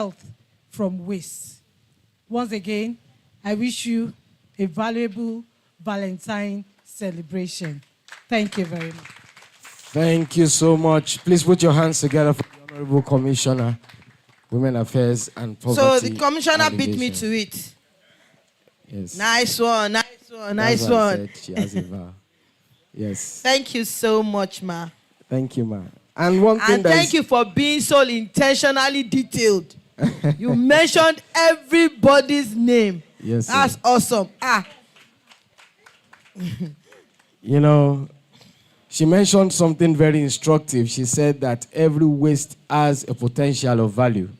Health from waste. Once again, I wish you a valuable Valentine celebration. Thank you very much. Thank you so much. Please put your hands together for the Honorable Commissioner, Women Affairs and Poverty. So the commissioner beat me to it. Yes. Nice one, nice one, nice That's why I one. said she has a vow. Yes. Thank you so much, ma. Thank you, ma. And one thing thank you for being so intentionally detailed. You mentioned everybody's name. Yes. That's awesome. You know, she mentioned something very instructive. She said that every waste has a potential of value.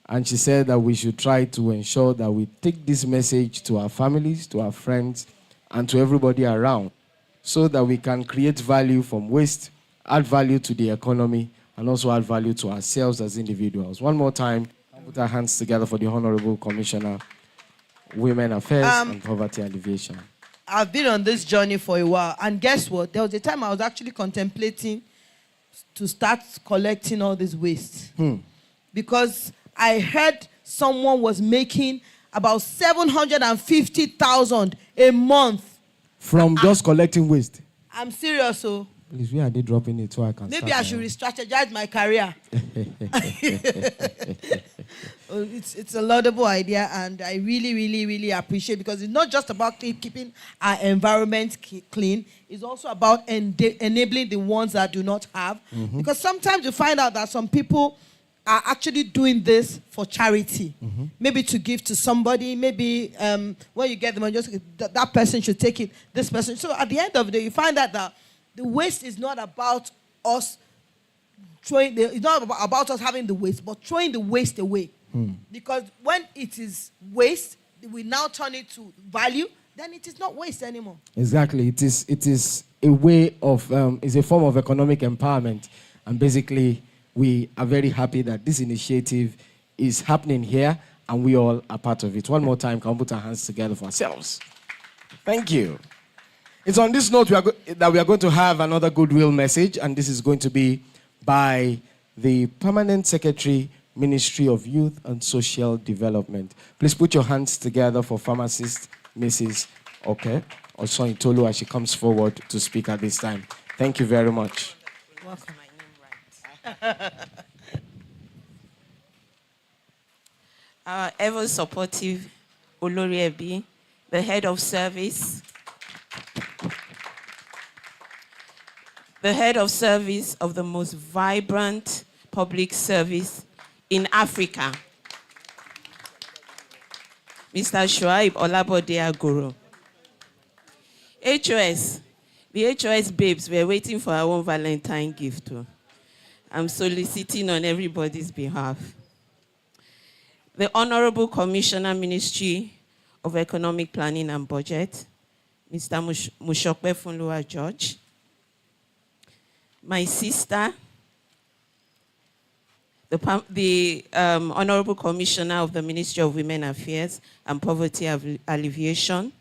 And she said that we should try to ensure that we take this message to our families, to our friends, and to everybody around, so that we can create value from waste, add value to the economy, and also add value to ourselves as individuals. One more time, put our hands together for the Honorable Commissioner, Women Affairs and Poverty Alleviation. I've been on this journey for a while, and guess what? There was a time I was actually contemplating to start collecting all this waste. Because I heard someone was making about 750,000 a month. From just collecting waste? I'm serious, so. Please, where are they dropping it so I can Maybe I should re-strategize my career. It's a laudable idea, and I really, really, really appreciate it, because it's not just about keeping our environment clean. It's also about enabling the ones that do not have. Because sometimes you find out that some people are actually doing this for charity. Maybe to give to somebody. Maybe when you get the money, just that person should take it, this person. So at the end of the day, you find out that the waste is not about us throwing it's not about us having the waste, but throwing the waste away. Because when it is waste, we now turn it to value, then it is not waste anymore. Exactly. It is a way of, it's a form of economic empowerment. And basically, we are very happy that this initiative is happening here, and we all are part of it. One more time, can we put our hands together for ourselves? Thank you. It's on this note that we are going to have another goodwill message, and this is going to be by the Permanent Secretary, Ministry of Youth and Social Development. Please put your hands together for pharmacist Mrs. Oke Osointolu as she comes forward to speak at this time. Thank you very much. Welcome. My name right. Our ever supportive Olori Ebi, the head of service, of the most vibrant public service in Africa, Mr. Shuaib Olabode Agoro. HOS, the HOS babes were waiting for our own Valentine gift too. I'm soliciting on everybody's behalf. The Honorable Commissioner, Ministry of Economic Planning and Budget, Mr. Mushokwe Funluwa George. My sister, the Honorable Commissioner of the Ministry of Women Affairs and Poverty Alleviation,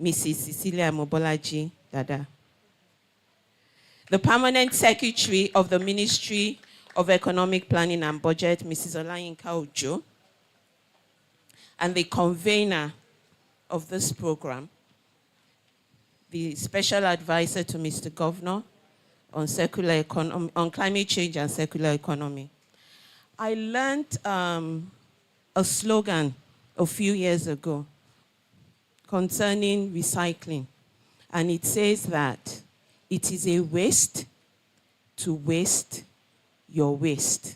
Mrs. Cecilia Mobolaji Dada. The Permanent Secretary of the Ministry of Economic Planning and Budget, Mrs. Olayinka Ojo. And the convener of this program, the Special Advisor to Mr. Governor on climate change and circular economy. I learned a slogan a few years ago concerning recycling, and it says that it is a waste to waste your waste.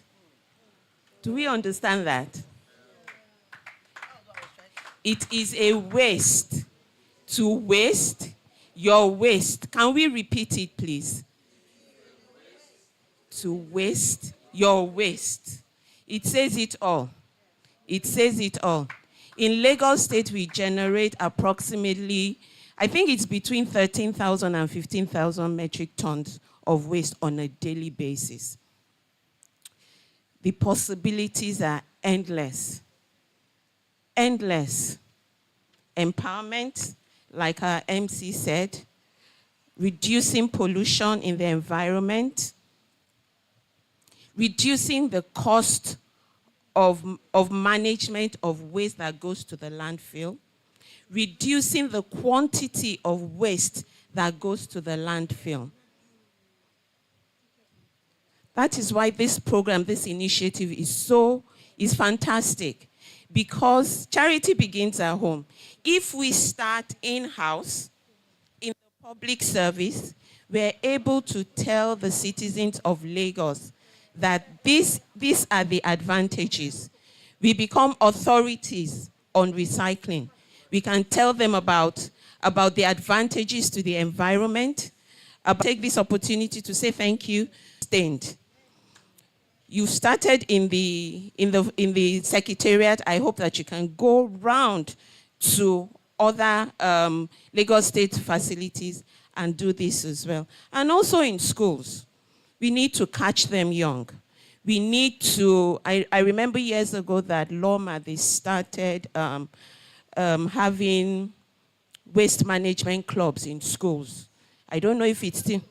Do we understand that? It is a waste to waste your waste. Can we repeat it, please? To waste your waste. It says it all. It says it all. In Lagos State, we generate approximately, I think it's between 13,000 and 15,000 metric tons of waste on a daily basis. The possibilities are endless. Endless. Empowerment, like our MC said, reducing pollution in the environment, reducing the cost of management of waste that goes to the landfill, reducing the quantity of waste that goes to the landfill. That is why this program, this initiative is fantastic, because charity begins at home. If we start in-house, in the public service, we're able to tell the citizens of Lagos that these are the advantages. We become authorities on recycling. We can tell them about the advantages to the environment. Take this opportunity to say thank you. You started in the secretariat. I hope that you can go round to other Lagos State facilities and do this as well. And also in schools, we need to catch them young. We need to, I remember years ago that Loma, they started having waste management clubs in schools. I don't know if it's still,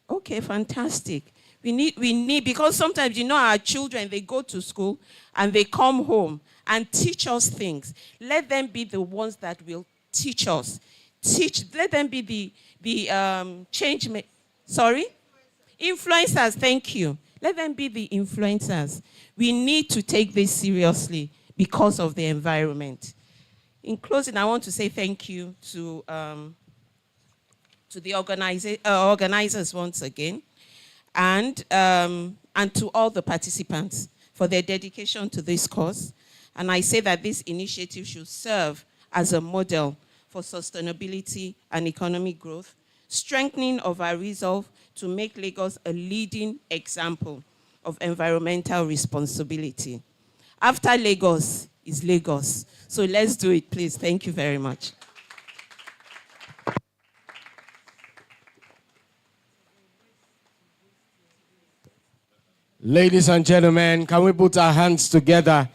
okay, fantastic. We need, because sometimes, our children, they go to school and they come home and teach us things. Let them be the ones that will teach us. Let them be the change, influencers, thank you. Let them be the influencers. We need to take this seriously because of the environment. In closing, I want to say thank you to the organizers once again, and to all the participants for their dedication to this cause. And I say that this initiative should serve as a model for sustainability and economic growth, strengthening of our resolve to make Lagos a leading example of environmental responsibility. After Lagos is Lagos. So let's do it, please. Thank you very much. Ladies and gentlemen, can we put our hands together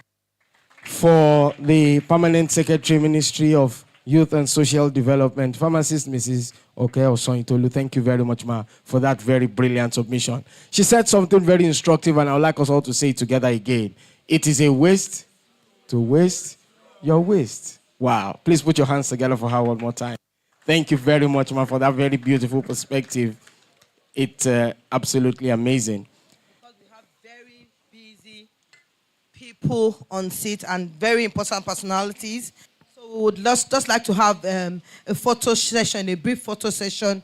for the Permanent Secretary, Ministry of Youth and Social Development, Pharmacist Mrs. Oke Osoyintolu. Thank you very much, ma, for that very brilliant submission. She said something very instructive, and I would like us all to say it together again. It is a waste to waste your waste. Wow. Please put your hands together for her one more time. Thank you very much, ma, for that very beautiful perspective. It's absolutely amazing. People on seat and very important personalities. So we would just like to have a photo session, a brief photo session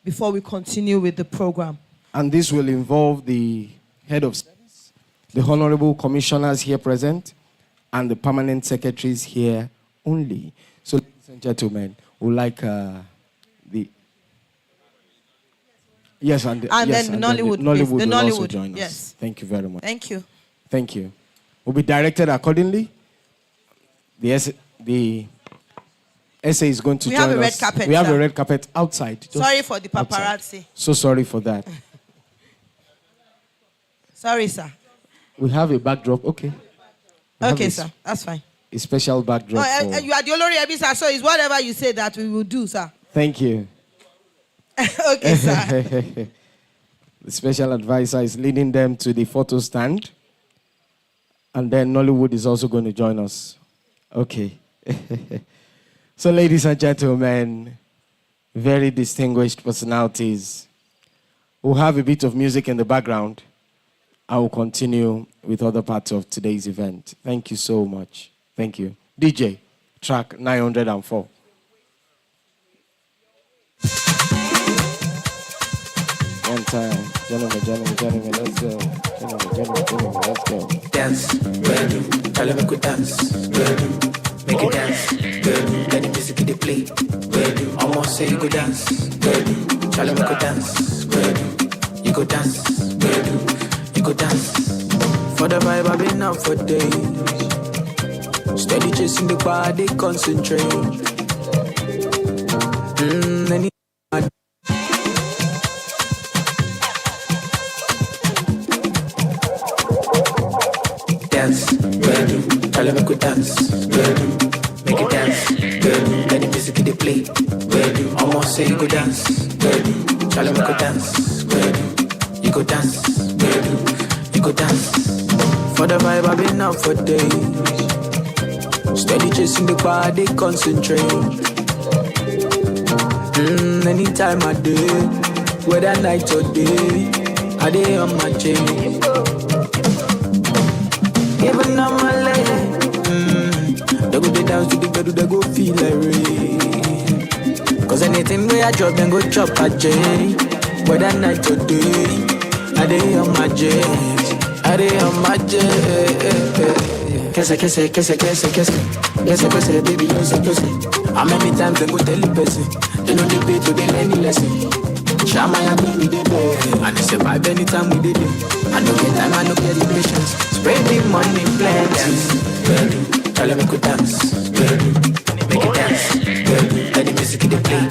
before we continue with the program. And this will involve the head of service, the honorable commissioners here present, and the permanent secretaries here only. So, ladies and gentlemen, we'd like the... Yes, and then Nollywood will also join us. Yes. Thank you very much. Thank you. Thank you. Will be directed accordingly. The essay is going to join us. We have a red carpet. We have a red carpet outside. Sorry for the paparazzi. Outside. So sorry for that. Sorry, sir. We have a backdrop. Okay. Okay, sir. That's fine. A special backdrop. You are the Olori Ebi, sir, so it's whatever you say that we will do, sir. Thank you. Okay, sir. The special advisor is leading them to the photo stand. And then Nollywood is also going to join us. Okay. So, ladies and gentlemen, very distinguished personalities, we'll have a bit of music in the background. I will continue with other parts of today's event. Thank you so much. Thank you. DJ, track 904. One time. Gentlemen, let's go. Gentlemen, let's go. Dance, well, tell them good dance, well, make it dance, well, let the music they play, well, almost say you go dance, well, tell them go dance, well, you go dance, well, you go dance. For the vibe I've been out for days, steady chasing the body, concentrate. Dance, well, tell them go dance, well, make it dance, well, let the music they play, well, almost say you go dance, well, tell them go dance, well, you go dance, well, you go dance. For the vibe I've been out for days. Steady chasing the bar, they concentrate. Anytime I do, whether night or day, I day on my chain. Even on my leg, they go dance to the bed, they go feel like rain. Cause anything where I drop, then go chop a J. Whether night or day, I day on my J. I day on my J. Kese, baby, kese. How many times they go tell the person? They know the pay to the any lesson. Shama ya me the boy, and they survive anytime we did it. I no get time, I no get the patience. Spread the money, plenty. Tell them we could dance. Make it dance. Let the music in the play.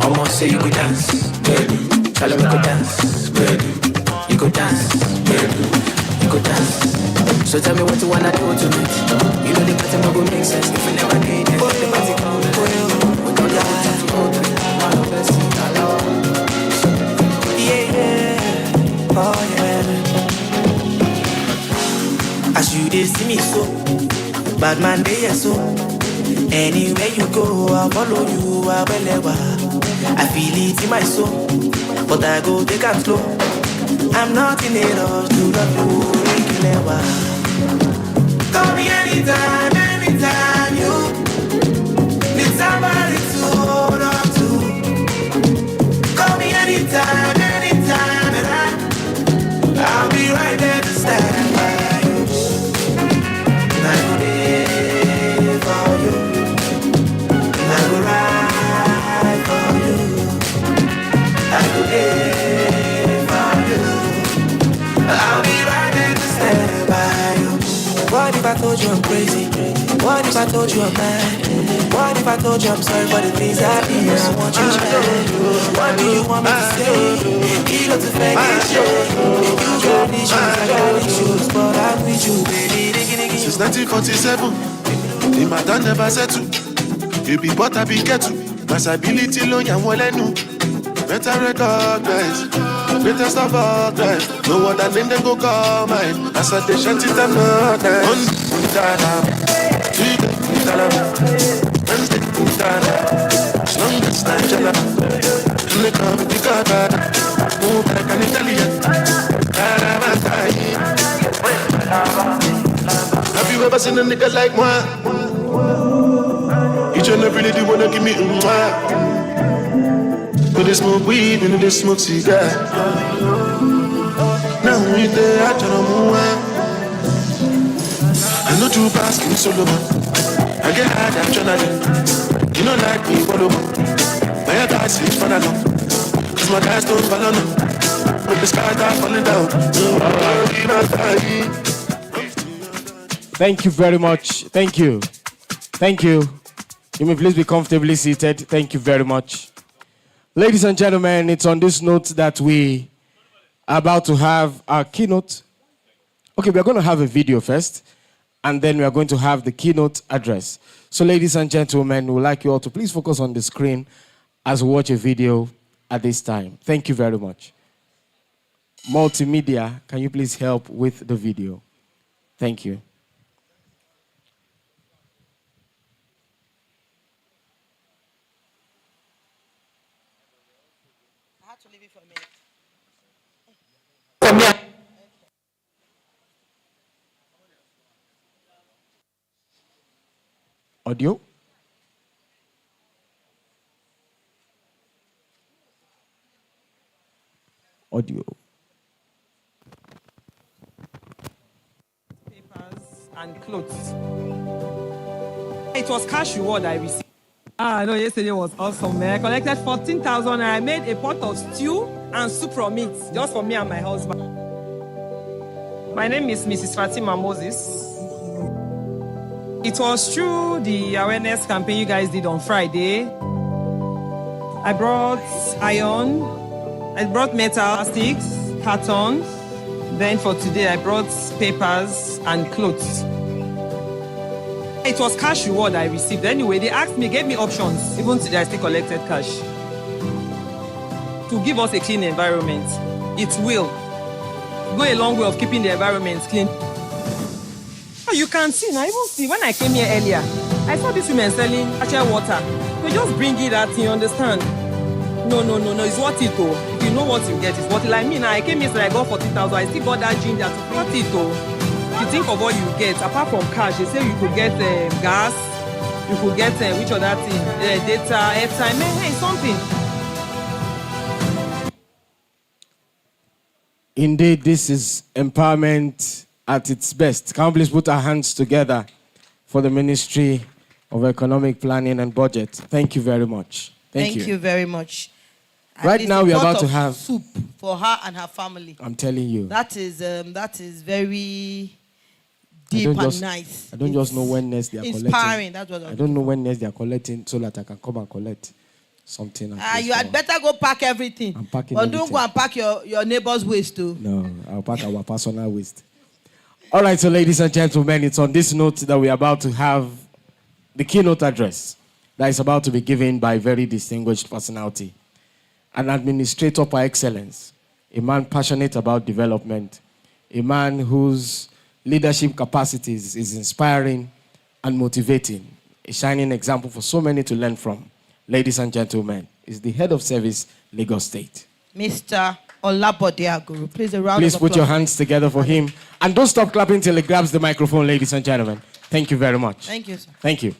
Almost say you could dance. Tell them we could dance. You could dance. You could dance. So tell me what you wanna do tonight. You know the pattern no go make sense if you never did it. The party come we don't have time to hold it. All of us in our love. Yeah, oh yeah. As you dey see me so, bad man dey so. Anywhere you go, I follow you, I believe. I feel it in my soul, but I go take it slow. I'm not in a rush to love you, regular. Call me anytime you need somebody to hold on to. Call me anytime, and I'll be right there to stand by you. And I go there for you, and I go ride for you. I go there for you, I'll be right there to stand by you. What if I told you I'm crazy? What if I told you I'm mad? What if I told you I'm sorry for the things I did? I want you to know. What do you want me to say? You know to fake it, show. You got issues, I got issues, but I'm with you, baby. Since 1947, the matter never settled. You be but I be kettle. Masability low, ya walenu. Better recognize. Greatest of all time. No other name they go call mine. As I they shanty them not nice. Tuesday, Wednesday, Slongest night, jala. And they come with the God. Move like an Italian. Have you ever seen a nigga like moi? Each and every day they wanna give me a mwah. When they smoke weed, when they smoke cigar. Now we there, I try to move. I know you pass me solo, man. I get hard, I'm trying to. You know like me, follow me. My guys is fun along. Cause my guys don't follow no. When the sky start falling down. Thank you very much. Thank you. Thank you. You may please be comfortably seated. Thank you very much. Ladies and gentlemen, it's on this note that we are about to have our keynote. Okay, we're going to have a video first, and then we are going to have the keynote address. So, ladies and gentlemen, we would like you all to please focus on the screen as we watch a video at this time. Thank you very much. Multimedia, can you please help with the video? Thank you. Audio. Audio. Papers and clothes. It was cash reward I received. No, yesterday was awesome, man. I collected 14,000 and I made a pot of stew and soup from it, just for me and my husband. My name is Mrs. Fatima Moses. It was through the awareness campaign you guys did on Friday. I brought iron, I brought metal, plastics, cartons. Then for today, I brought papers and clothes. It was cash reward I received. Anyway, they asked me, gave me options. Even today, I still collected cash. To give us a clean environment. It will go a long way of keeping the environment clean. Oh, you can see now. Even see when I came here earlier, I saw these women selling natural water. They just bring it at you, understand? No. It's worth it, though. If you know what you get, it's worth it. Like me now, I came here, so I got 40,000. I still got that ginger to worth it, though. If you think of what you get, apart from cash, they say you could get gas, you could get which other thing, data, airtime, hey, something. Indeed, this is empowerment at its best. Can we please put our hands together for the Ministry of Economic Planning and Budget? Thank you very much. Thank you very much. Right now, we are about to have soup for her and her family. I'm telling you. That is very deep and nice. I don't just know when next they are collecting. Inspiring. That's what I don't know when next they are collecting so that I can come and collect something. You had better go pack everything. I'm packing But everything. don't go and pack your neighbor's waste too. No, I'll pack our personal waste. All right, so ladies and gentlemen, it's on this note that we are about to have the keynote address that is about to be given by a very distinguished personality, an administrator par excellence, a man passionate about development, a man whose leadership capacities is inspiring and motivating, a shining example for so many to learn from. Ladies and gentlemen, is the head of service, Lagos State. Mr. Olabode Aguru. Please a round Please of put your applause. hands together for him. And don't stop clapping till he grabs the microphone, ladies and gentlemen. Thank you very much. Thank you, sir. Thank you.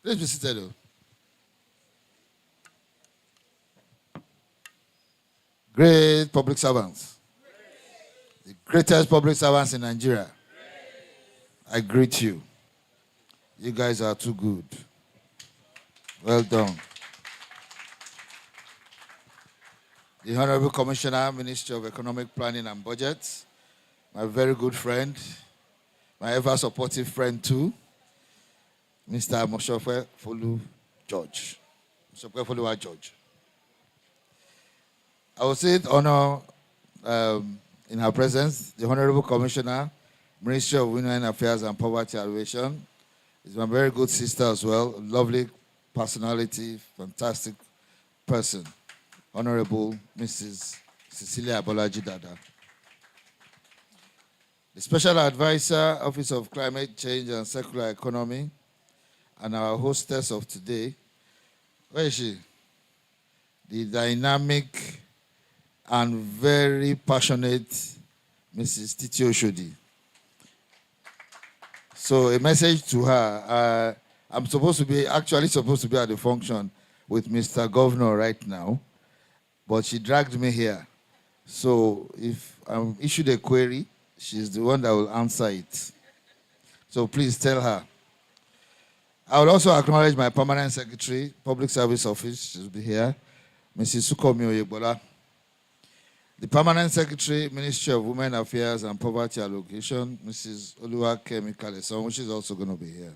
Please be seated. Great public servants. The greatest public servants in Nigeria. I greet you. You guys are too good. Well done. The Honorable Commissioner, Ministry of Economic Planning and Budget, my very good friend, my ever-supportive friend too, Mr. Moshofe Folu George. Moshofe Foluwa George. I will say it honor in her presence, the Honorable Commissioner, Ministry of Women Affairs and Poverty Alleviation. Is my very good sister as well, a lovely personality, fantastic person. Honorable Mrs. Cecilia Abolaji Dada. The Special Advisor, Office of Climate Change and Circular Economy, and our hostess of today. Where is she? The dynamic and very passionate Mrs. Titi Oshodi. So a message to her. I'm actually supposed to be at the function with Mr. Governor right now, but she dragged me here. So if I'm issued a query, she's the one that will answer it. So please tell her. I will also acknowledge my permanent secretary, Public Service Office, she'll be here, Mrs. Sukomi Oyebola. The permanent secretary, Ministry of Women Affairs and Poverty Allocation, Mrs. Oluwakemi Kaleson, which is also going to be here.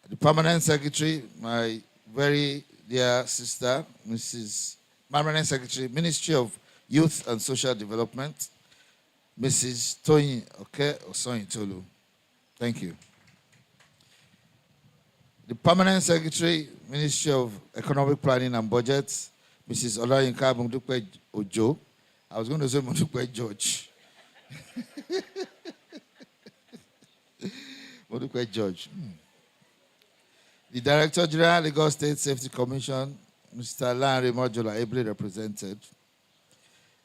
The permanent secretary, my very dear sister, permanent secretary, Ministry of Youth and Social Development, Mrs. Toyin Oke Osoyintolu. Thank you. The permanent secretary, Ministry of Economic Planning and Budget, Mrs. Olayinka Mundukwe Ojo. I was going to say Mundukwe George. Mundukwe George. The Director General, Lagos State Safety Commission, Mr. Lanre Mojola, ably represented.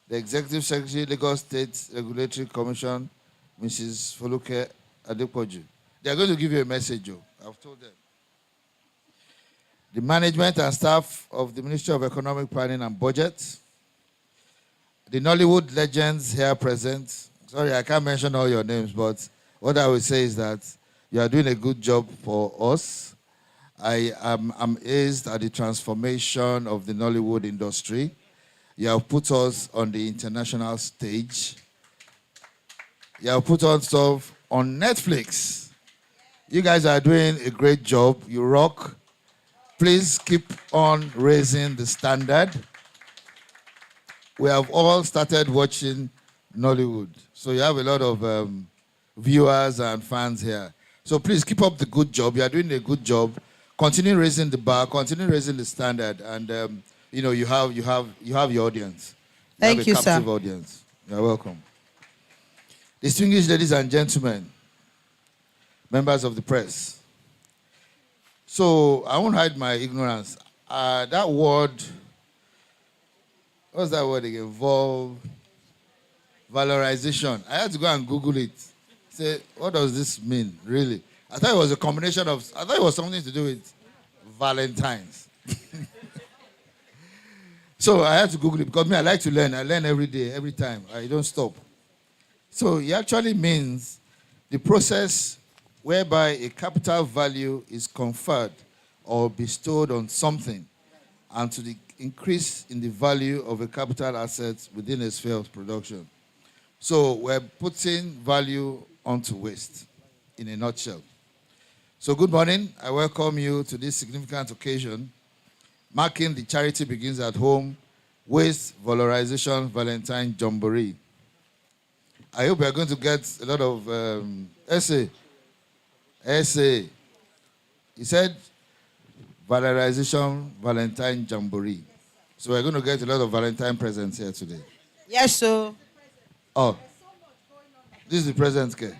The Executive Secretary, Lagos State Regulatory Commission, Mrs. Foluke Adepoju. They are going to give you a message, Joe. I've told them. The management and staff of the Ministry of Economic Planning and Budget, the Nollywood legends here present. Sorry, I can't mention all your names, but what I will say is that you are doing a good job for us. I am amazed at the transformation of the Nollywood industry. You have put us on the international stage. You have put us on Netflix. You guys are doing a great job. You rock. Please keep on raising the standard. We have all started watching Nollywood. So you have a lot of viewers and fans here. So please keep up the good job. You are doing a good job. Continue raising the bar, continue raising the standard. And you have your audience. Thank have you, a sir. captive audience. You're welcome. Distinguished ladies and gentlemen, members of the press. So I won't hide my ignorance. That word, what's that word again? Valorization. I had to go and Google it. Say, what does this mean, really? I thought it was a combination of, I thought it was something to do with Valentines. So I had to Google it because me, I like to learn. I learn every day, every time. I don't stop. So it actually means the process whereby a capital value is conferred or bestowed on something and to the increase in the value of a capital asset within a sphere of production. So we're putting value onto waste in a nutshell. So good morning. I welcome you to this significant occasion, marking the Charity Begins at Home Waste Valorization Valentine Jamboree. I hope you're going to get a lot of essay. He said Valorization Valentine Jamboree. So we're going to get a lot of Valentine presents here today. Yes, sir. Oh, this is the present care.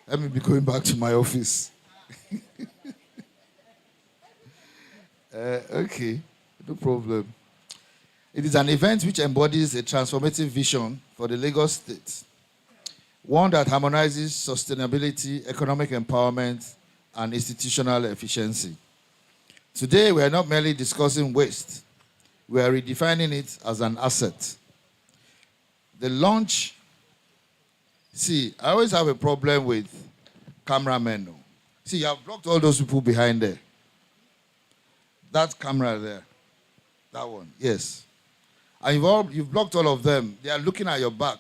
Let me be going back to my office. Okay, no problem. It is an event which embodies a transformative vision for the Lagos State, one that harmonizes sustainability, economic empowerment, and institutional efficiency. Today, we are not merely discussing waste, we are redefining it as an asset. The launch, see, I always have a problem with cameramen. No. See, you have blocked all those people behind there. That camera there, that one, yes. And you've blocked all of them. They are looking at your back.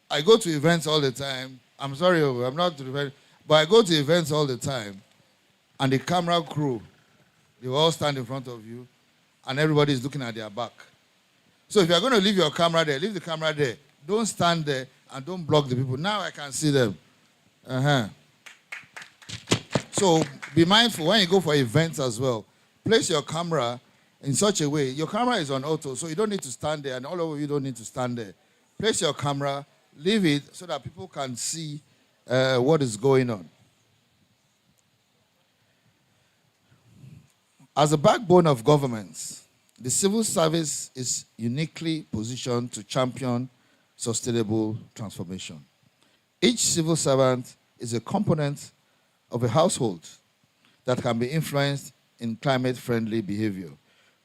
I go to events all the time. I'm sorry, I'm not, but I go to events all the time, and the camera crew, they all stand in front of you, and everybody is looking at their back. So if you're going to leave your camera there, leave the camera there. Don't stand there and don't block the people. Now I can see them. So be mindful when you go for events as well. Place your camera in such a way. Your camera is on auto, so you don't need to stand there, and all of you don't need to stand there. Place your camera, leave it so that people can see what is going on. As a backbone of governments, the civil service is uniquely positioned to champion sustainable transformation. Each civil servant is a component of a household that can be influenced in climate-friendly behavior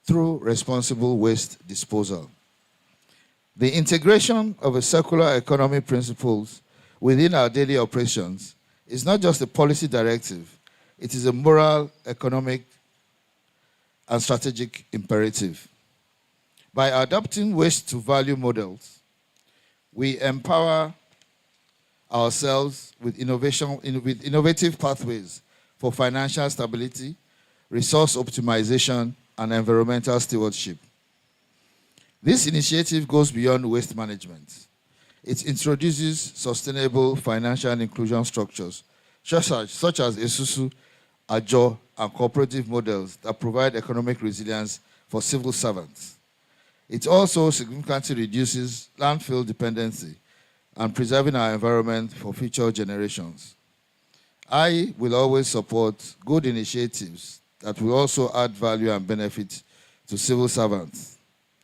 through responsible waste disposal. The integration of a circular economy principles within our daily operations is not just a policy directive, it is a moral, economic, and strategic imperative. By adopting waste-to-value models, we empower ourselves with innovative pathways for financial stability, resource optimization, and environmental stewardship. This initiative goes beyond waste management. It introduces sustainable financial inclusion structures, such as Esusu, Ajo, and cooperative models that provide economic resilience for civil servants. It also significantly reduces landfill dependency and preserving our environment for future generations. I will always support good initiatives that will also add value and benefit to civil servants.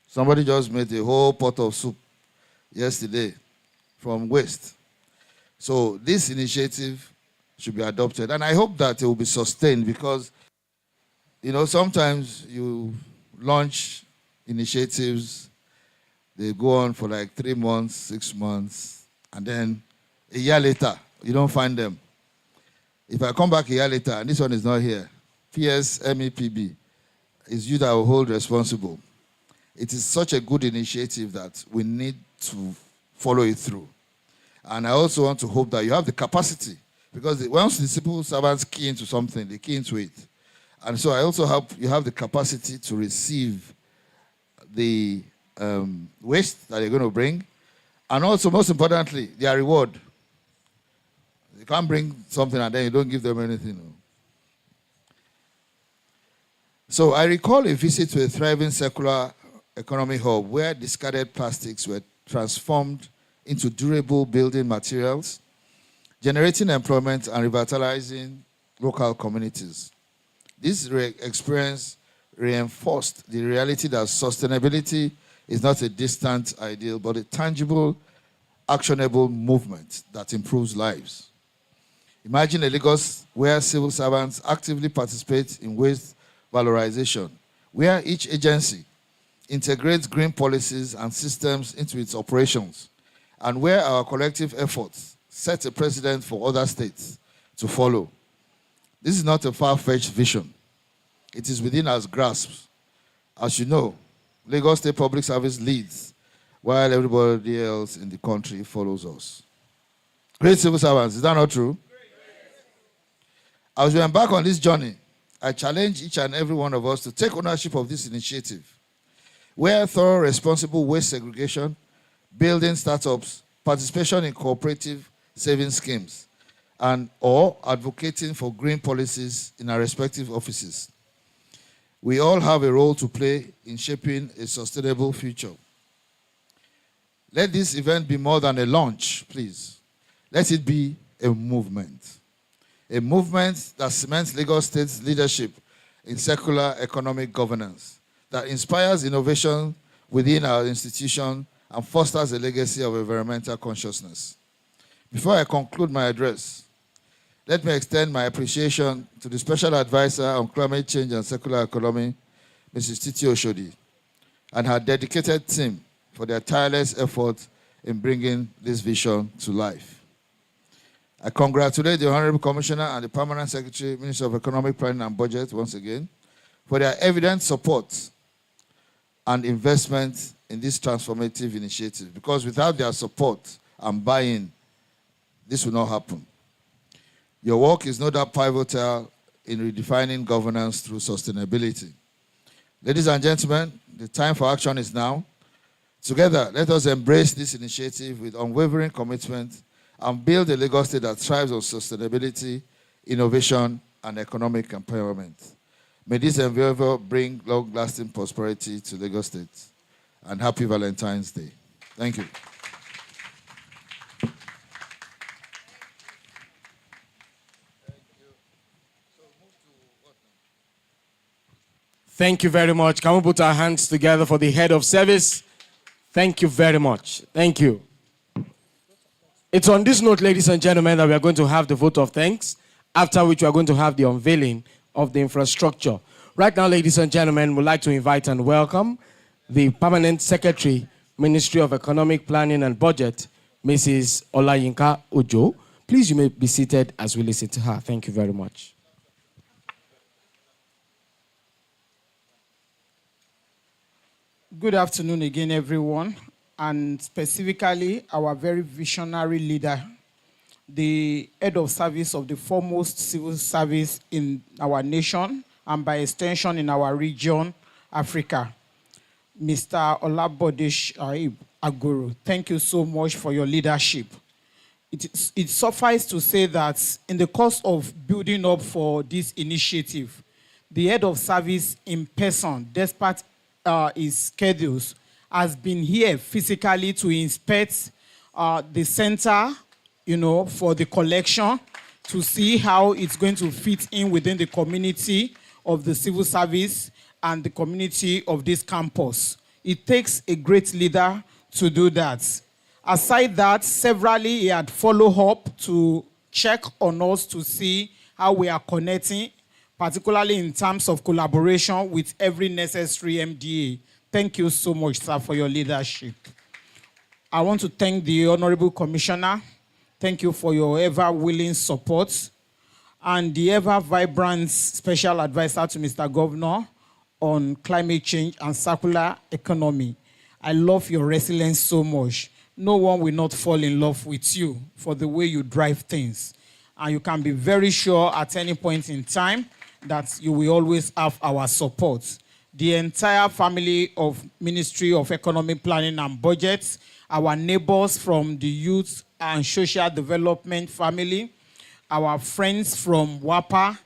Somebody just made a whole pot of soup yesterday from waste. So this initiative should be adopted. And I hope that it will be sustained because, sometimes you launch initiatives, they go on for like 3 months, 6 months, and then a year later, you don't find them. If I come back a year later and this one is not here, PSMEPB, is you that will hold responsible. It is such a good initiative that we need to follow it through. And I also want to hope that you have the capacity, because once the civil servants key into something, they key into it. And so I also hope you have the capacity to receive the waste that you're going to bring, and also, most importantly, their reward. You can't bring something and then you don't give them anything. So I recall a visit to a thriving circular economy hub where discarded plastics were transformed into durable building materials, generating employment and revitalizing local communities. This experience reinforced the reality that sustainability is not a distant ideal, but a tangible, actionable movement that improves lives. Imagine a Lagos where civil servants actively participate in waste valorization, where each agency integrates green policies and systems into its operations, and where our collective efforts set a precedent for other states to follow. This is not a far-fetched vision. It is within our grasp. As you know, Lagos State Public Service leads while everybody else in the country follows us. Great civil servants, is that not true? As we embark on this journey, I challenge each and every one of us to take ownership of this initiative, where thorough responsible waste segregation, building startups, participation in cooperative saving schemes, and or advocating for green policies in our respective offices. We all have a role to play in shaping a sustainable future. Let this event be more than a launch, please. Let it be a movement. A movement that cements Lagos State's leadership in circular economic governance, that inspires innovation within our institution and fosters a legacy of environmental consciousness. Before I conclude my address, let me extend my appreciation to the Special Advisor on Climate Change and Circular Economy, Mrs. Titi Oshodi, and her dedicated team for their tireless effort in bringing this vision to life. I congratulate the Honorable Commissioner and the Permanent Secretary, Minister of Economic Planning and Budget, once again, for their evident support and investment in this transformative initiative, because without their support and buy-in, this will not happen. Your work is no doubt pivotal in redefining governance through sustainability. Ladies and gentlemen, the time for action is now. Together, let us embrace this initiative with unwavering commitment and build a Lagos State that thrives on sustainability, innovation, and economic empowerment. May this endeavor bring long-lasting prosperity to Lagos State. And happy Valentine's Day. Thank you. Thank you very much. Can we put our hands together for the head of service? Thank you very much. Thank you. It's on this note, ladies and gentlemen, that we are going to have the vote of thanks, after which we are going to have the unveiling of the infrastructure. Right now, ladies and gentlemen, we'd like to invite and welcome the Permanent Secretary, Ministry of Economic Planning and Budget, Mrs. Olayinka Ojo. Please, you may be seated as we listen to her. Thank you very much. Good afternoon again, everyone, and specifically our very visionary leader, the head of service of the foremost civil service in our nation and by extension in our region, Africa, Mr. Olabode Shaib Aguru. Thank you so much for your leadership. It suffices to say that in the course of building up for this initiative, the head of service in person, despite his schedules, has been here physically to inspect the center, for the collection, to see how it's going to fit in within the community of the civil service and the community of this campus. It takes a great leader to do that. Aside that, severally he had followed up to check on us to see how we are connecting, particularly in terms of collaboration with every necessary MDA. Thank you so much, sir, for your leadership. I want to thank the Honorable Commissioner. Thank you for your ever-willing support. And the ever-vibrant Special Advisor to Mr. Governor on Climate Change and Circular Economy. I love your resilience so much. No one will not fall in love with you for the way you drive things. And you can be very sure at any point in time that you will always have our support. The entire family of Ministry of Economic Planning and Budget, our neighbors from the Youth and Social Development family, our friends from WAPA,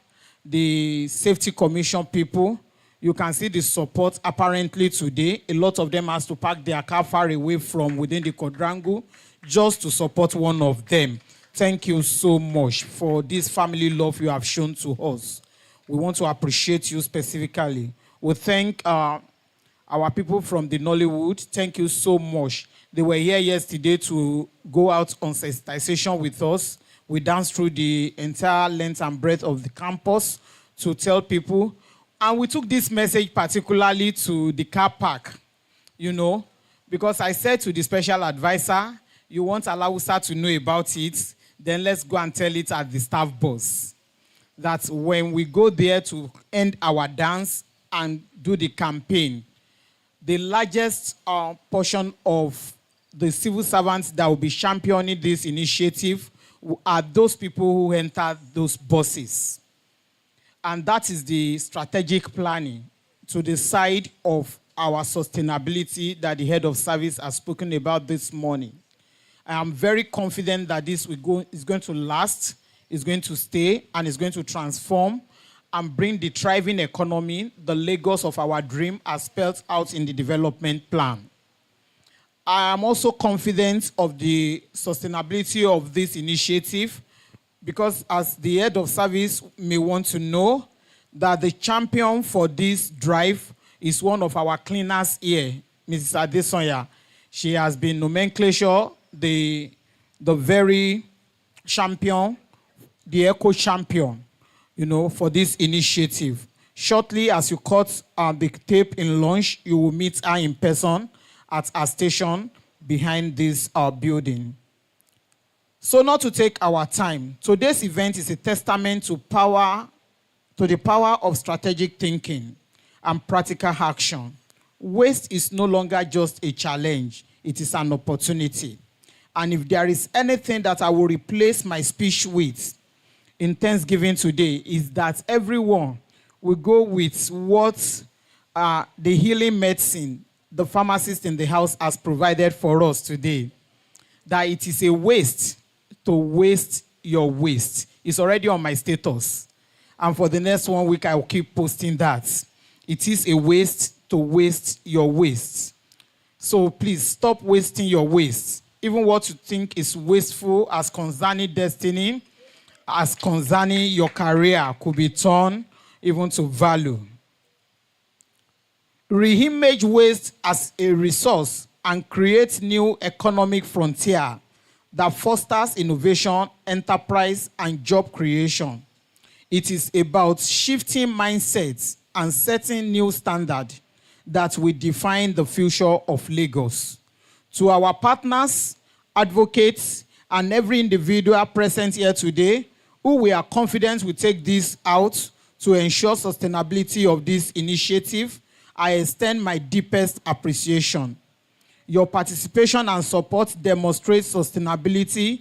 the Safety Commission people, You can see the support apparently today. A lot of them has to park their car far away from within the quadrangle just to support one of them. Thank you so much for this family love you have shown to us. We want to appreciate you specifically. We thank our people from the Nollywood. Thank you so much. They were here yesterday to go out on sensitization with us. We danced through the entire length and breadth of the campus to tell people. And we took this message particularly to the car park, because I said to the special advisor, you want Alausa to know about it, then let's go and tell it at the staff bus. That when we go there to end our dance and do the campaign, the largest portion of the civil servants that will be championing this initiative are those people who enter those buses. And that is the strategic planning to the side of our sustainability that the head of service has spoken about this morning. I am very confident that this is going to last, is going to stay, and is going to transform and bring the thriving economy, the Lagos of our dream, as spelled out in the development plan. I am also confident of the sustainability of this initiative because as the head of service may want to know that the champion for this drive is one of our cleaners here, Mrs. Adesonya. She has been nomenclature, the very champion, the eco champion, for this initiative. Shortly, as you cut the tape in lunch, you will meet her in person at our station behind this building. So not to take our time, today's event is a testament to the power of strategic thinking and practical action. Waste is no longer just a challenge, it is an opportunity. And if there is anything that I will replace my speech with in Thanksgiving today, is that everyone will go with what the healing medicine the pharmacist in the house has provided for us today. That it is a waste to waste your waste. It's already on my status. And for the next 1 week, I will keep posting that. It is a waste to waste your waste. So please stop wasting your waste. Even what you think is wasteful as concerning destiny, as concerning your career, could be turned even to value. Reimage waste as a resource and create new economic frontier that fosters innovation, enterprise, and job creation. It is about shifting mindsets and setting new standards that will define the future of Lagos. To our partners, advocates, and every individual present here today, who we are confident will take this out to ensure sustainability of this initiative, I extend my deepest appreciation. Your participation and support demonstrates sustainability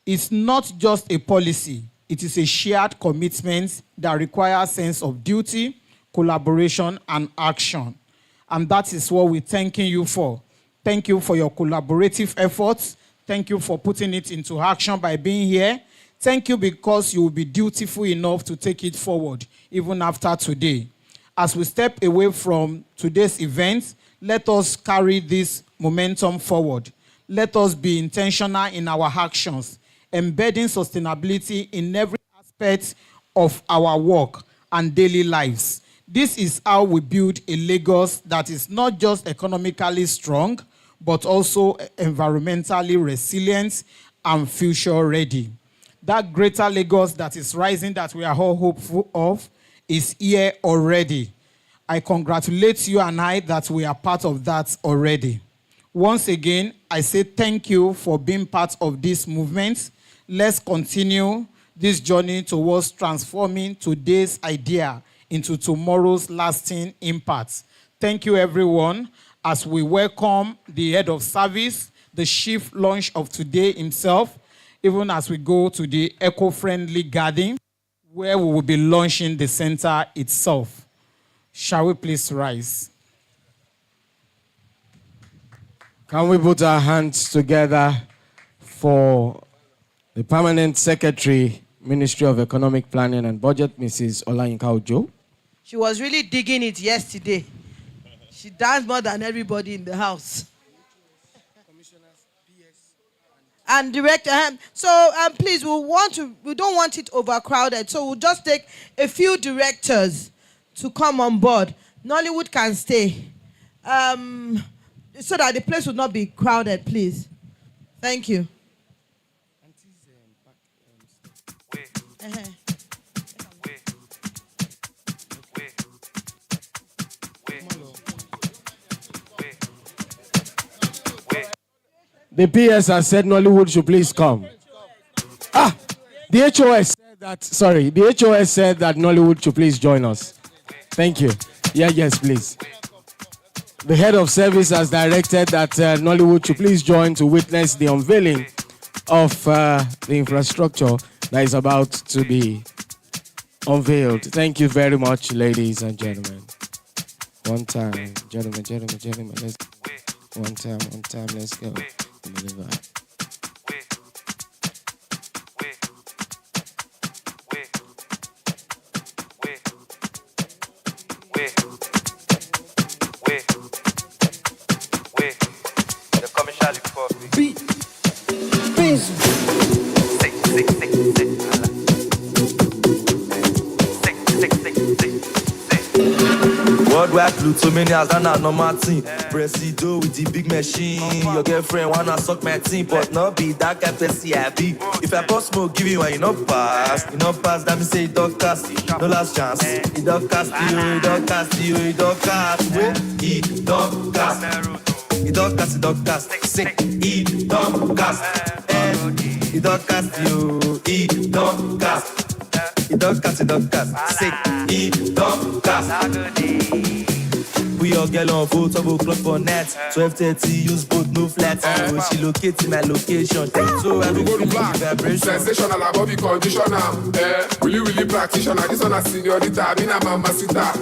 is not just a policy, it is a shared commitment that requires a sense of duty, collaboration, and action. And that is what we're thanking you for. Thank you for your collaborative efforts. Thank you for putting it into action by being here. Thank you because you will be dutiful enough to take it forward, even after today. As we step away from today's event, let us carry this momentum forward. Let us be intentional in our actions, embedding sustainability in every aspect of our work and daily lives. This is how we build a Lagos that is not just economically strong, but also environmentally resilient and future ready. That greater Lagos that is rising, that we are all hopeful of, is here already. I congratulate you and I that we are part of that already. Once again, I say thank you for being part of this movement. Let's continue this journey towards transforming today's idea into tomorrow's lasting impact. Thank you, everyone, as we welcome the head of service, the chief launch of today himself, even as we go to the eco-friendly garden, where we will be launching the center itself. Shall we please rise? Can we put our hands together for the Permanent Secretary, Ministry of Economic Planning and Budget, Mrs. Olayinka Ojo? She was really digging it yesterday. She danced more than everybody in the house. And director, so please, we don't want it overcrowded, so we'll just take a few directors to come on board. Nollywood can stay, so that the place will not be crowded, please. Thank you. The PS has said Nollywood should please come. The HOS said that, the HOS said that Nollywood should please join us. Thank you. Yes, please. The head of service has directed that Nollywood should please join to witness the unveiling of the infrastructure that is about to be unveiled. Thank you very much, ladies and gentlemen. One time, gentlemen, let's go. One time, let's go. Worldwide Plutomanias, that's not normal thing. Presido with the big machine. Your girlfriend wanna suck my team, but not be that kind of CIB. If I post smoke, give you one, you not pass. That means say you don't cast. No last chance. You don't cast, you don't cast, you don't cast. You don't cast. You don't cast, you don't cast. Sick, you don't cast. You don't cast, you don't cast. You don't cast, sick, you don't cast. We all get on 4 o'clock for net. 12:30, use both, no flats. When she located my location, so I don't go to black. Sensational above the conditioner. Really practitioner. This one a seniorita, I mean a mama sita.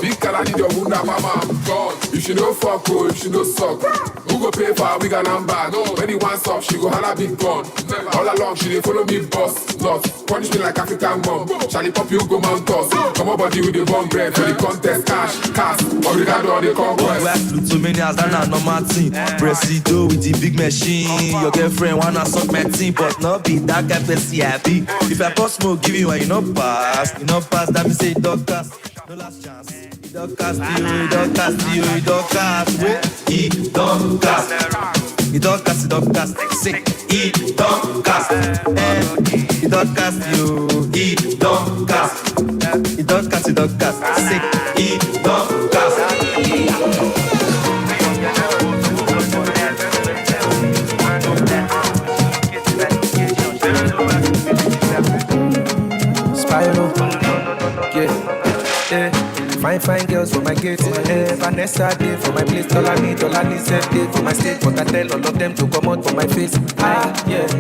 Big color need your wunda mama. God, if she no fuck, if she no suck, who go pay for a wig and number? When he wants up, she go holla big gun. All along, she dey follow me boss. Not punish me like African mom. Charlie pop you go mount toss. Come on body with the bomb bread for the contest. Cash, obrigado. Plutomanias, that's not normal thing. Presido with the big machine. Your girlfriend wanna suck my team, but not be that kind of CIB. If I post smoke, give you one, you not pass. You not pass, that means say you don't cast. No last chance. You don't cast, you don't cast, you don't cast. You don't cast. You don't cast, you don't cast. Sick, you don't cast. You don't cast, you don't cast. You don't cast, you don't cast. Sick, you don't cast. Spyro, yeah. Fine girls for my gate. Vanessa day for my place. Dollar need set day for my state. But I tell all of them to come out for my face.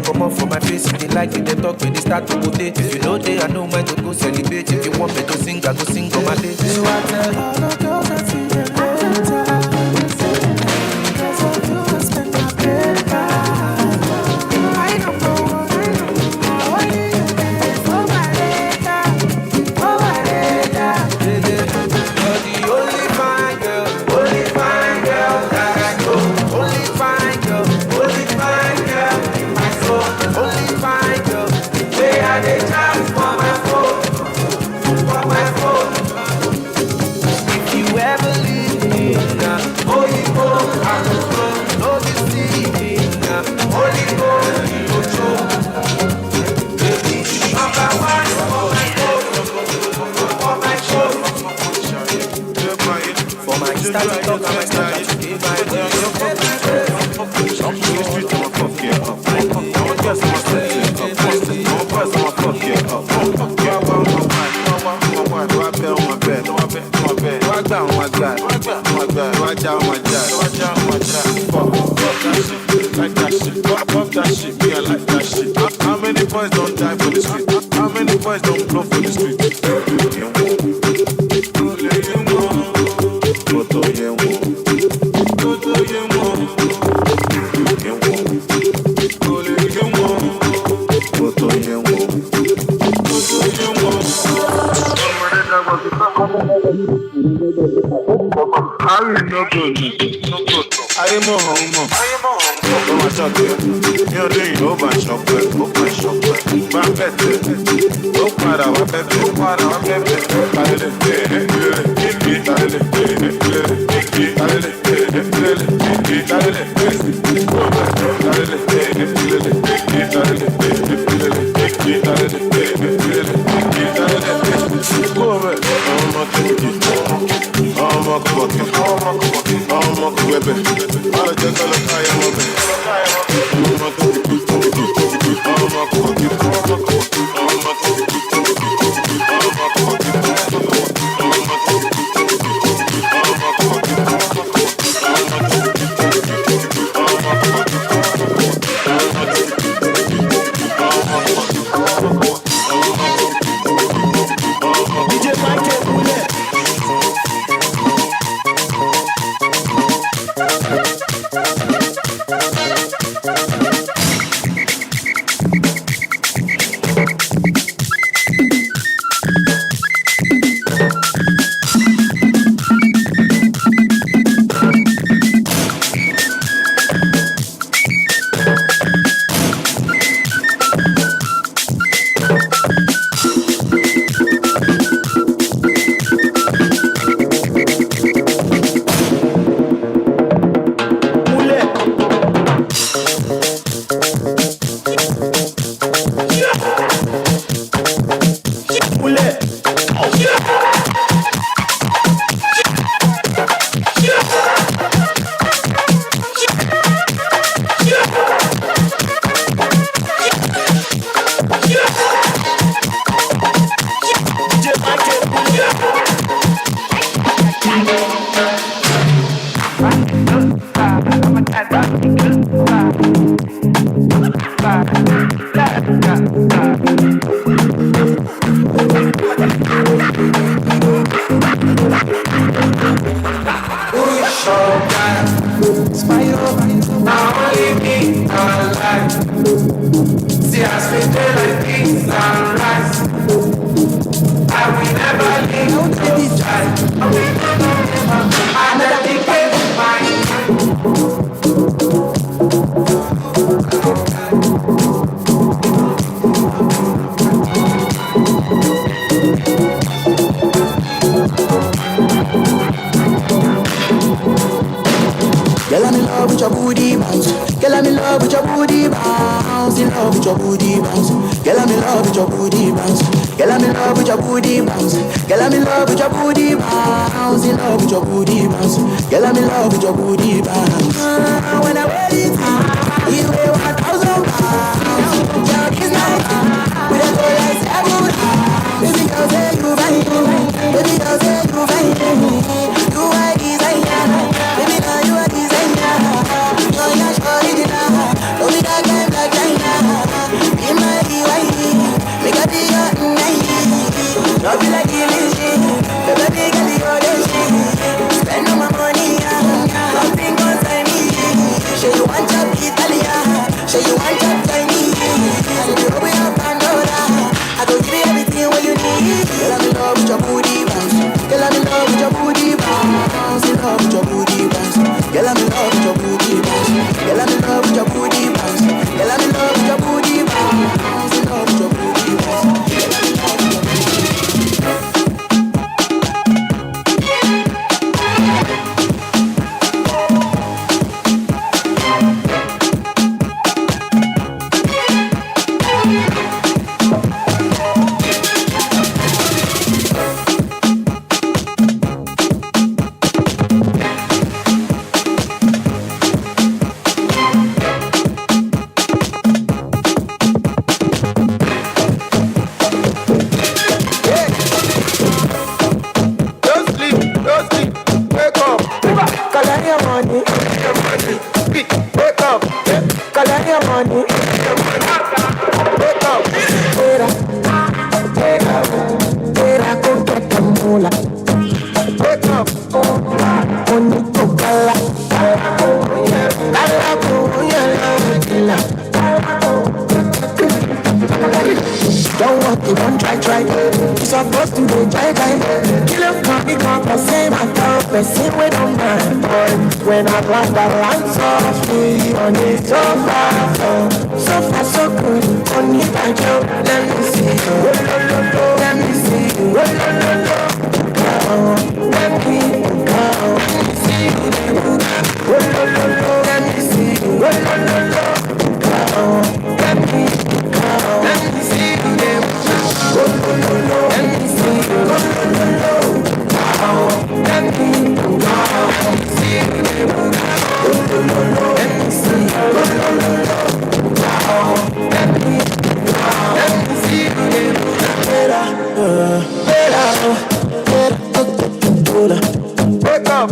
Come out for my face. If they like it, they talk when they start to rotate. If you know they, I know when to go celebrate. If you want me to sing, I go sing on my day. So I tell all the girls I see them later. Because I do spend my paper. I don't know. Only you pay for my later. For my later. You're the only fine girl that I know. Only fine girl in my soul. Only fine girl, where are they chance for my phone? If you ever leave me now, only phone I will go. No deceiving now, only phone you will show. Number one for my phone, for my show. For my Instagram, and my Snapchat, to give my How many boys don't die for the street? How many boys don't blow for the street? Marry no good. Ayé mọ̀ ọ́n mọ̀. Ó máa ṣọ̀tẹ̀. Ní ọdún yìí ó bá ṣọ̀pẹ́. Bá bẹ̀tẹ̀. Ó padà wá bẹ̀tẹ̀. Kálẹ̀lẹ̀ kálẹ̀lẹ̀ kíkì kálẹ̀lẹ̀ kíkì kálẹ̀lẹ̀ kíkì kálẹ̀lẹ̀ kíkì Girl, I'm in love with your booty bounce. Girl, I'm in love with your booty bounce. In love with your booty bounce. Girl, I'm in love with your booty bounce. Girl, I'm in love with your booty bounce. Girl, I'm in love with your booty bounce. In love with your booty bounce. Girl, I'm in love with your booty bounce. When I wear it, you weigh 1,000 pounds. Girl, this night, we don't go like seven. Baby girl, say you fine. Baby girl, say you fine. You are designer. Baby girl, you are designer. You're not sure it enough. Don't be that guy like China. Be my wife. Make a be your night. Don't be like illusion. Baby, big and the other shit. Spend all my money. Nothing concern me. Say you want your Italian. Say you want your Chinese. And you open up Pandora. I go give you everything what you need. Girl, I'm in love with your booty bounce. Girl, I'm in love with your booty bounce. In love with your booty bounce. Girl, I'm in love with your booty bounce. Girl, I'm in love with your booty bounce. Girl, I'm in love with your booty bounce. In love with your booty bounce. Girl, I'm in love with your booty bounce. Don't want to one try. You're supposed to be try. Kill him. We can't person I can't person with on my boy. When I land softly on the sofa, so far so good. On the back let me see. Let me see. Let me go. See you. Let me see. Let me see them. Let me see. Let me wake up.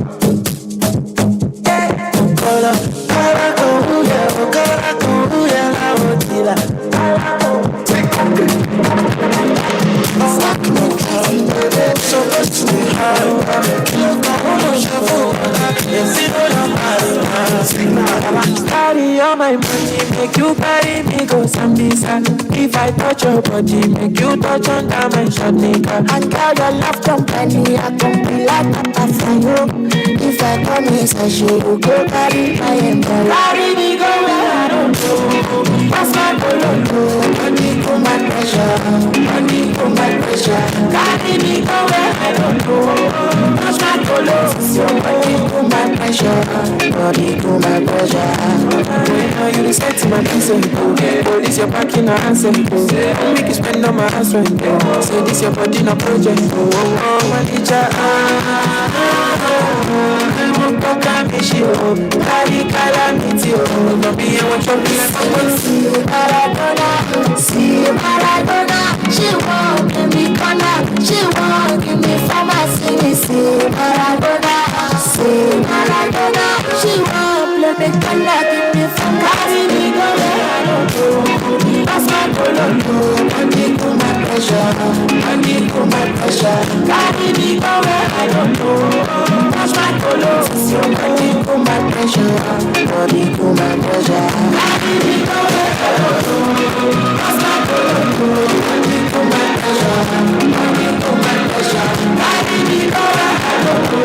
Carry all my money, make you carry me go Sambisa. If I touch your body, make you touch under my short nigga. I got your love company, I can be like Papa for you. If I promise I should go carry my empire. Carry me go where I don't go. Pass my polo, money for my pressure, money for my pressure. Carry me go where I don't go. Pass my polo, so money for my pressure, money for my pressure. When are you reset my piece of it? Oh, this your back in a answer. Oh, make you spend on my ass right there. Say this your body no project. Oh, my teacher. I'm a calamity. Oh, don't be a one for me. See Maradona. She won't give me corner. She won't give me pharmacy. See Maradona. See Maradona. She won't play me corner. Give me pharmacy. Carry me go where I don't go. Pass my polo. Money to my pressure. Money to my pressure. Carry me go where I don't go. Pass my polo. Money to my pressure. Money to my pressure. Carry me go where I don't go. Pass my polo. Money to my pressure. Money to my pressure. Carry me go where I don't go.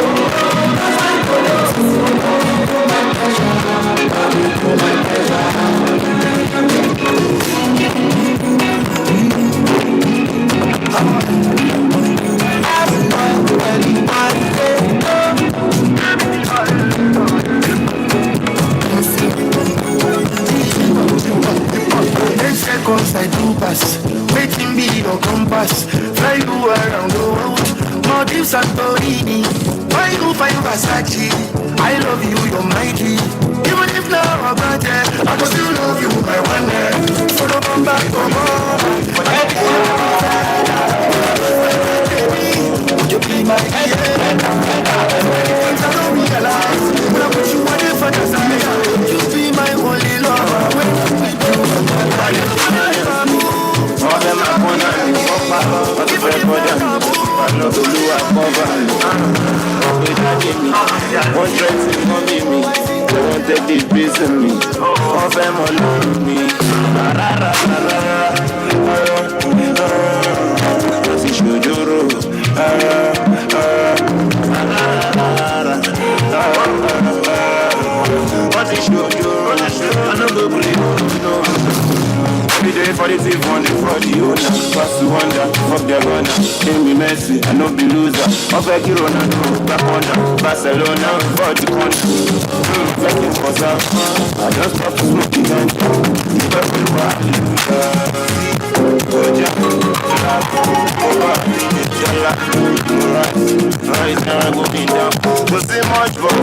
Pass my polo. Money to my pressure. Money to my pressure. Seconds I do pass, waiting be your compass. Fly you around the world, Maldives and Torini. Why you find Versace? I love you, you're my key. Even if now I'm not there, I will still love you, my one day. So don't come back for more. Would you be my I don't realize when I put you on the fantasy, you be my only lover. When we do, all them I wanna be but the first for them, I love to do a cover. With that give me, one dress is gonna be me. They won't take this piece of me. All them all over me. Just should you what is your I don't go believe every day for the thief, one day for the owner. Pass to wonder, fuck their gunner. Give me Messi, I no be loser. Up like you Ronaldo, back on Barcelona, for the corner. Like it was up, I just stop smoking and right now I go be down. We'll see much boss,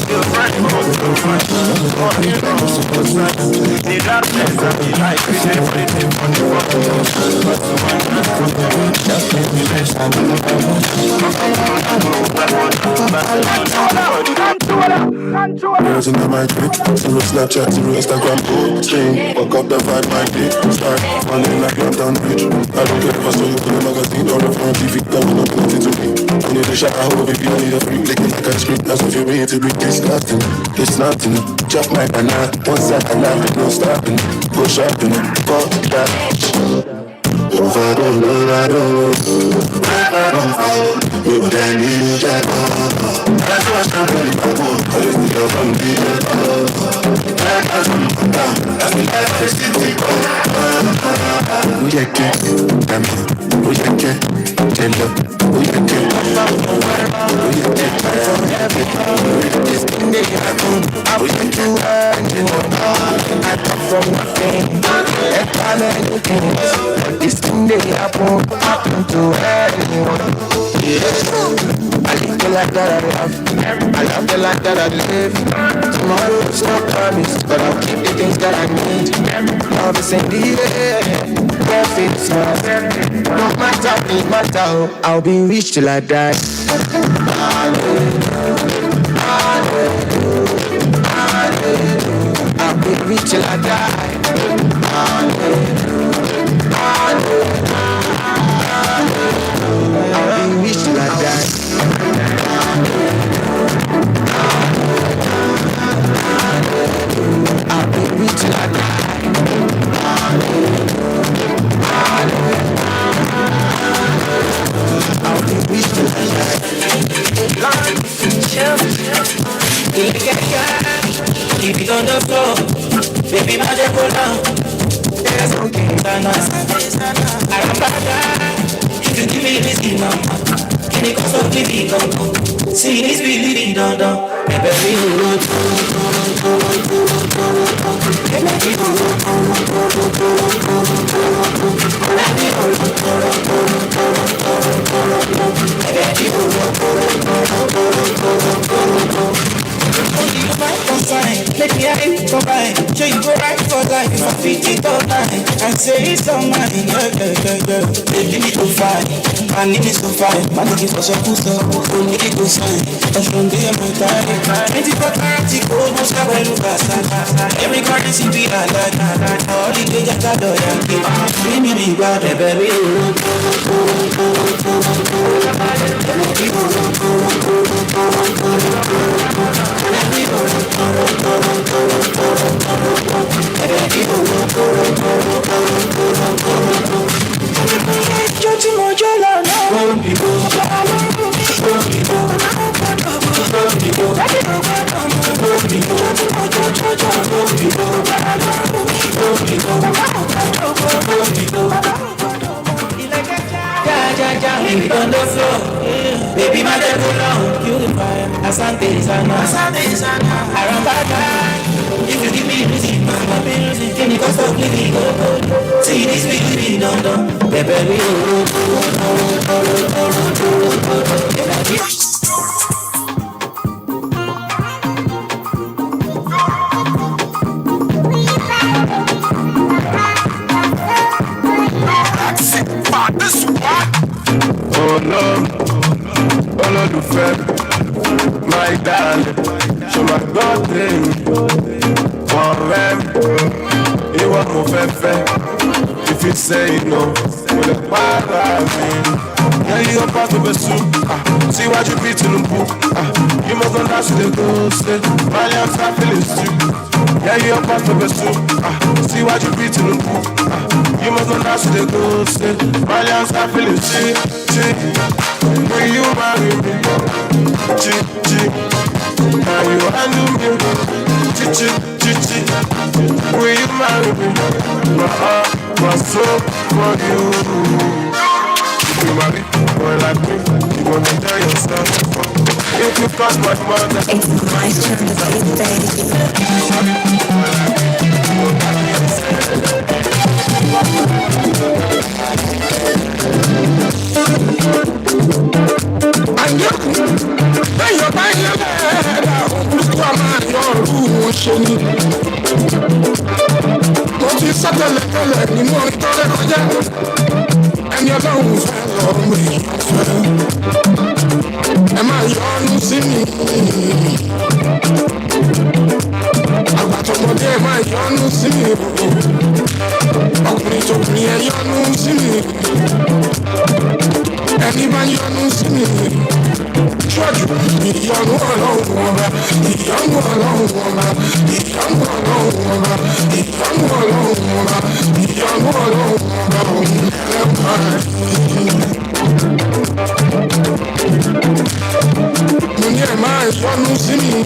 your friend was so much. Oh, you know, so much. The darkness of the light, we say for the tip on the rock. But so one just make me best. Girls in my drip, zero Snapchat, zero Instagram posting. Fuck up the vibe, my dick start falling like London Bridge. I don't care if I saw you in a magazine or a front TV, that will not be nothing to me. I need a shot, I hope baby, I need a free licking like ice cream. That's if you're ready to be disgusting. It's nothing, chop my banana, one side and I no stopping. Go shopping, fuck that. This thing they happen to anyone. I live the life that I love. I love the life that I live. Tomorrow is not promised, but I'll keep the things that I need. Love is in the air, perfect smile. No matter, no matter, I'll be rich till I die. I'll be rich till I die. I'll be rich till I die. I'll be rich till I die. I'll be rich till I die. Keep it on the floor, baby, my go down. There's no game, I don't if you give me this now, can you go so baby, go? See this really don't know. Baby, only you might consign. Let me have it combine. Show you go right for life. If I fit it online, I say it's all mine. Yeah. Baby, me to fight. I need it to fight. My nigga for some pussy. Only it to sign. I should be my time. 24 clarity code. Most of them look at every currency be a lot. All the days I got door. Give me bad, baby. Leave it on the floor, baby, my devil long. You the fire, Asante Sana. Arambada, if you give me music, mama, can you go stop living? See this we don't know, baby. Oh no, the fed, my darling, so my darling, one ram, you want more fair, if you say no, with a paraffin, yeah, you are part of the soup, see what you beat in the book, you must not dance with the ghost, my lips are feeling stupid, yeah, you are part of the soup, see what you beat in the book, you must not dance with the ghost, my lips are feeling stupid. Will you marry me? Chichi, now you handle me. Chichi, will you marry me? My heart, my soul for you. If you marry, boy like me, you gonna enjoy yourself. If you cost my mother, it's my turn to play, baby. Mo ti sọ tẹ́lẹ̀tẹ́lẹ̀ nínú ìtọ́lẹ̀ kọjá ẹni ọlọ́run fẹ́ lọ́rùn èèyàn fẹ́ ẹ máa yọ́nú sí mi àgbàtọ̀mọdé ẹ máa yọ́nú sí mi ọkùnrin tókùnrin ẹ yọ́nú sí mi ẹni bá yọ́nú sí mi ṣọ́jú ìyanu ọlọ́run ọba ìyanu ọlọ́run ọba ìyanu ọlọ́run ọba ìyanu ọlọ́run ọba ìyanu ọlọ́run ọba òun ẹlẹ́pàá mo ní ẹ̀ máa yọnu sí mi.